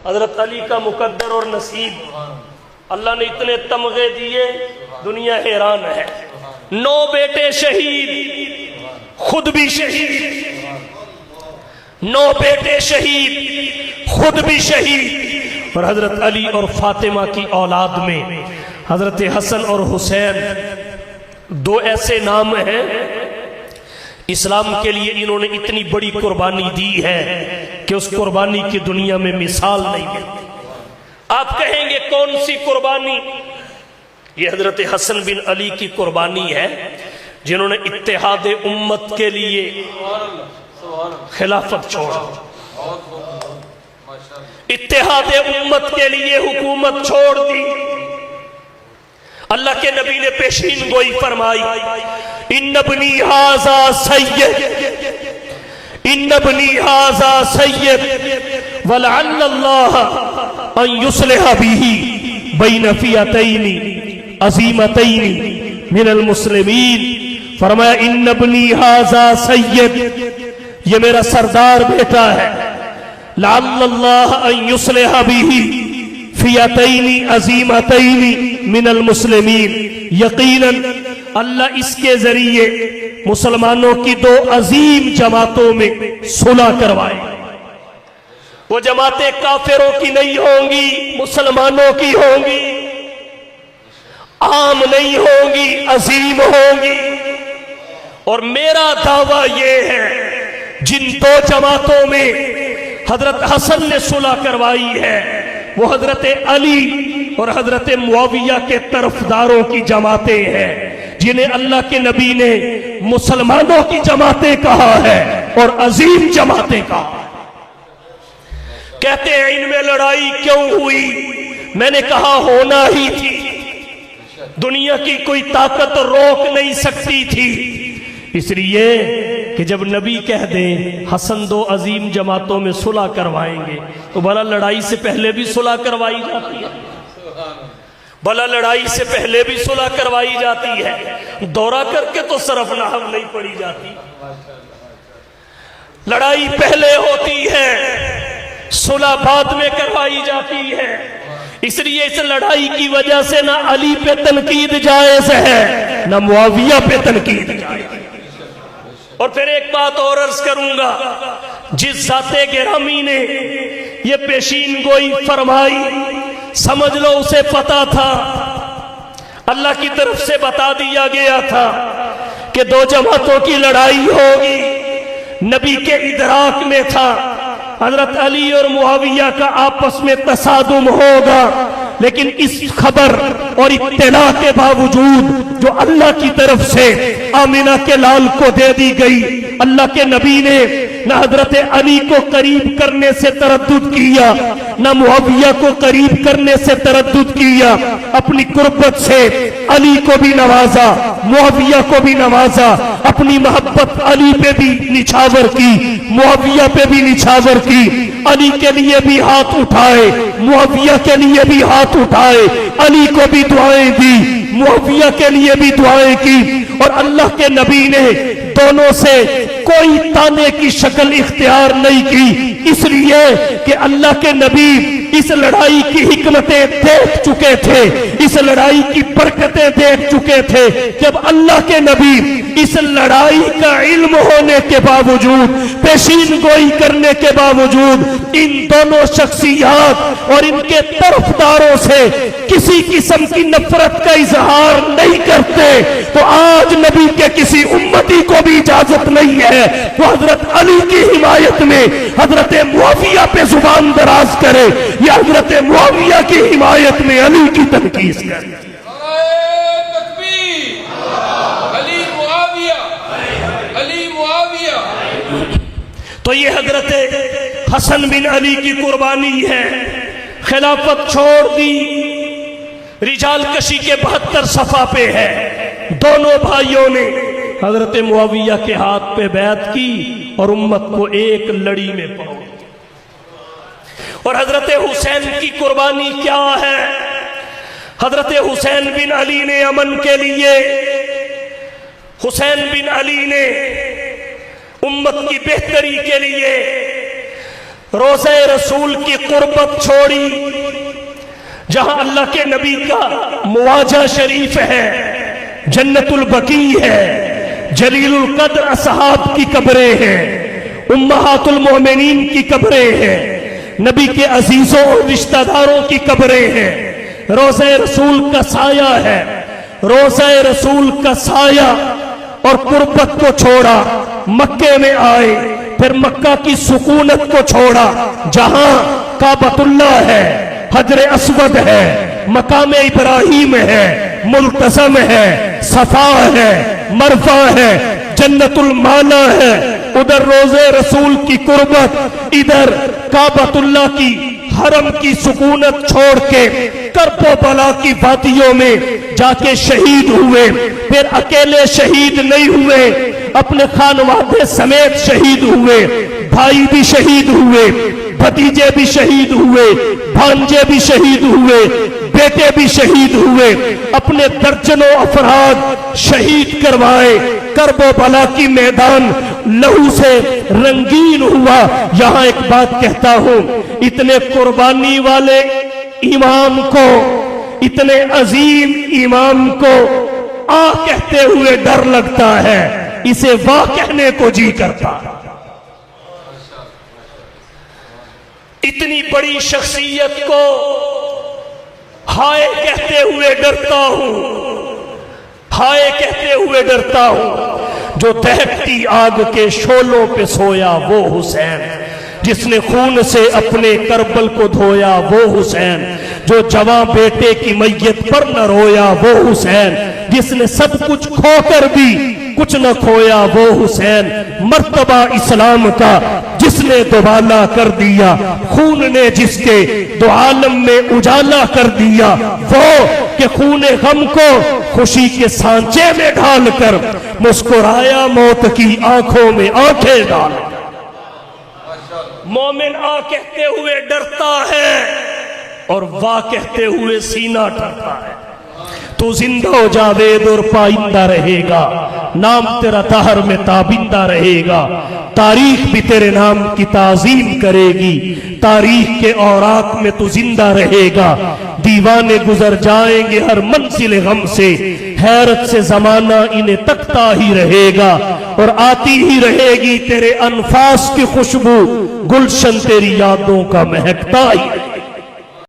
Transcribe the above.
हजरत अली का मुकद्दर और नसीब, अल्लाह ने इतने तमगे दिए, दुनिया हैरान है। 9 बेटे शहीद, खुद भी शहीद, 9 बेटे शहीद, खुद भी शहीद। और हजरत अली और फातिमा की औलाद में हजरत हसन और हुसैन 2 ऐसे नाम हैं, इस्लाम के लिए इन्होंने इतनी बड़ी कुर्बानी दी है कि उस कुर्बानी की दुनिया में मिसाल नहीं मिलती। आप कहेंगे कौन सी कुर्बानी? ये हजरत हसन बिन अली की कुर्बानी है, जिन्होंने इत्तेहाद उम्मत के लिए खिलाफत छोड़ा, इत्तेहाद उम्मत के लिए हुकूमत छोड़ दी। अल्लाह के नबी ने पेशीन गोई फरमाई, इन्नबनी हाजा सय्यद, इन्नबनी हाजा सय्यद वलअल्लाह अन युस्लिह बिही बैन फियतैनी अज़ीमतैनी मिनल मुस्लिमीन। फरमाया इन्नबनी हाजा सय्यद, ये मेरा सरदार बेटा है, लअल्लाह अन युस्लिह बिही फियतैनी अज़ीमतैनी मिनल मुस्लिमीन। यकीनन अल्लाह इसके जरिए मुसलमानों की 2 अजीम जमातों में सुलह करवाए। वो जमातें काफिरों की नहीं होंगी, मुसलमानों की होंगी, आम नहीं होंगी, अजीम होंगी। और मेरा दावा यह है, जिन 2 जमातों में हजरत हसन ने सुलह करवाई है, वो हजरत अली और हजरत मुआविया के तरफदारों की जमातें हैं, जिन्हें अल्लाह के नबी ने मुसलमानों की जमातें कहा है और अजीम जमातें कहा। कहते हैं इनमें लड़ाई क्यों हुई? मैंने कहा होना ही थी, दुनिया की कोई ताकत रोक नहीं सकती थी। इसलिए कि जब नबी कह दे हसन 2 अजीम जमातों में सुलह करवाएंगे, तो भला लड़ाई से पहले भी सुलह करवाई जाती है, भला लड़ाई से पहले भी सुलह करवाई जाती है, दौरा करके तो सरफ नाहव नहीं पड़ी जाती। लड़ाई पहले होती है, सुलह बाद में करवाई जाती है। इसलिए इस लड़ाई की वजह से ना अली पे तनकीद जायज है, ना मुआविया पे तनकीद जायज है। और फिर एक बात और अर्ज करूंगा, जिस ज़ाते गिरामी ने ये पेशीन गोई फरमाई, समझ लो उसे पता था, अल्लाह की तरफ से बता दिया गया था कि 2 जमातों की लड़ाई होगी। नबी के इदराक में था हजरत अली और मुआविया का आपस में तसादुम होगा, लेकिन इस खबर और इत्तला के बावजूद जो अल्लाह की तरफ से आमिना के लाल को दे दी गई, अल्लाह के नबी ने न हजरत अली को करीब करने से तरद्दुद किया, न मुआविया को करीब करने से तरद्दुद किया। अपनी कुर्बत से अली को भी नवाजा, मुआविया को भी नवाजा, अपनी मोहब्बत अली पे भी निछावर की, मुआविया पे भी निछावर की। अली के लिए भी हाथ उठाए, मुआविया के लिए भी हाथ उठाए, अली को भी दुआएं दी, मुआविया के लिए भी दुआएं की। और अल्लाह के नबी ने दोनों से कोई ताने की शक्ल इख्तियार नहीं की, इसलिए कि अल्लाह के नबी इस लड़ाई की हिकमतें देख चुके थे, इस लड़ाई की बरकतें देख चुके थे। जब अल्लाह के नबी इस लड़ाई का इल्म होने के बावजूद, पेशीन गोई करने के बावजूद इन दोनों शख्सियात और इनके तरफदारों से किसी किस्म की नफरत का इजहार नहीं करते, तो आज नबी के किसी उम्मती को भी इजाजत नहीं है वो हजरत अली की हिमायत में हजरत मुआविया पे जुबान दराज करे या हजरत मुआविया की हिमायत में अली की तनकीस करे। तो ये हजरत हसन बिन अली की कुर्बानी है, खिलाफत छोड़ दी, रिजाल कशी के 72 सफा पे है। दोनों भाइयों ने हजरत मुआविया के हाथ पे बैत की और उम्मत को एक लड़ी में परोड़ दिया। और हजरत हुसैन की कुर्बानी क्या है? हजरत हुसैन बिन अली ने अमन के लिए, हुसैन बिन अली ने उम्मत की बेहतरी के लिए रोज़े रसूल की कुर्बत छोड़ी, जहां अल्लाह के नबी का मुआजा शरीफ है, जन्नतुल बकी है, जलीलुल कद्र असहाब की कब्रें हैं, उम्महातुल मोमिनीन की कब्रें हैं, नबी के अजीजों और रिश्तेदारों की कब्रें हैं। रोज़े रसूल का साया है, रोज़े रसूल का साया और कुर्बत को छोड़ा, मक्के में आए, फिर मक्का की सुकूनत को छोड़ा, जहां काबतुल्लाह है, हजरे अस्वद है, मकाम इब्राहिम है, मुल्तज़म है, सफा है, मरफा है, जन्नतुल माला है, उधर रोज़े रसूल की कुर्बत, इधर काबतुल्लाह की हरम की सुकूनत छोड़ के करबला की वादियों में जाके शहीद हुए। फिर अकेले शहीद नहीं हुए, अपने खानवादे समेत शहीद हुए, भाई भी शहीद हुए, भतीजे भी शहीद हुए, भांजे भी शहीद हुए, बेटे भी शहीद हुए, अपने दर्जनों अफराद शहीद करवाए। करबला की मैदान लहू से रंगीन हुआ। यहां एक बात कहता हूं, इतने कुर्बानी वाले इमाम को, इतने अजीम इमाम को आ कहते हुए डर लगता है, इसे वाह कहने को जी करता। इतनी बड़ी शख्सियत को हाय कहते हुए डरता हूं, हाय कहते हुए डरता हूं। जो दहकती आग के शोलों पे सोया वो हुसैन, जिसने खून से अपने करबल को धोया वो हुसैन, जो जवां बेटे की मैयत पर न रोया वो हुसैन, जिसने सब कुछ खोकर भी कुछ न खोया वो हुसैन, मर्तबा इस्लाम का जिसने दुबाला कर दिया, खून ने जिसके दो आलम में उजाला कर दिया, वो कि खून गम को खुशी के सांचे में ढालकर मुस्कुराया मौत की आंखों में आंखें डाल। मोमिन आ कहते हुए डरता है और वाह कहते हुए सीना डरता है। तू जिंदा हो जावेद और पाइंदा रहेगा, नाम तेरा ताहर में ताबिंदा रहेगा, तारीख भी तेरे नाम की ताजीम करेगी, तारीख के औराक में तू जिंदा रहेगा। दीवाने गुजर जाएंगे हर मंजिल गम से, हैरत से जमाना इन्हें तकता ही रहेगा, और आती ही रहेगी तेरे अनफास की खुशबू, गुलशन तेरी यादों का महकता ही।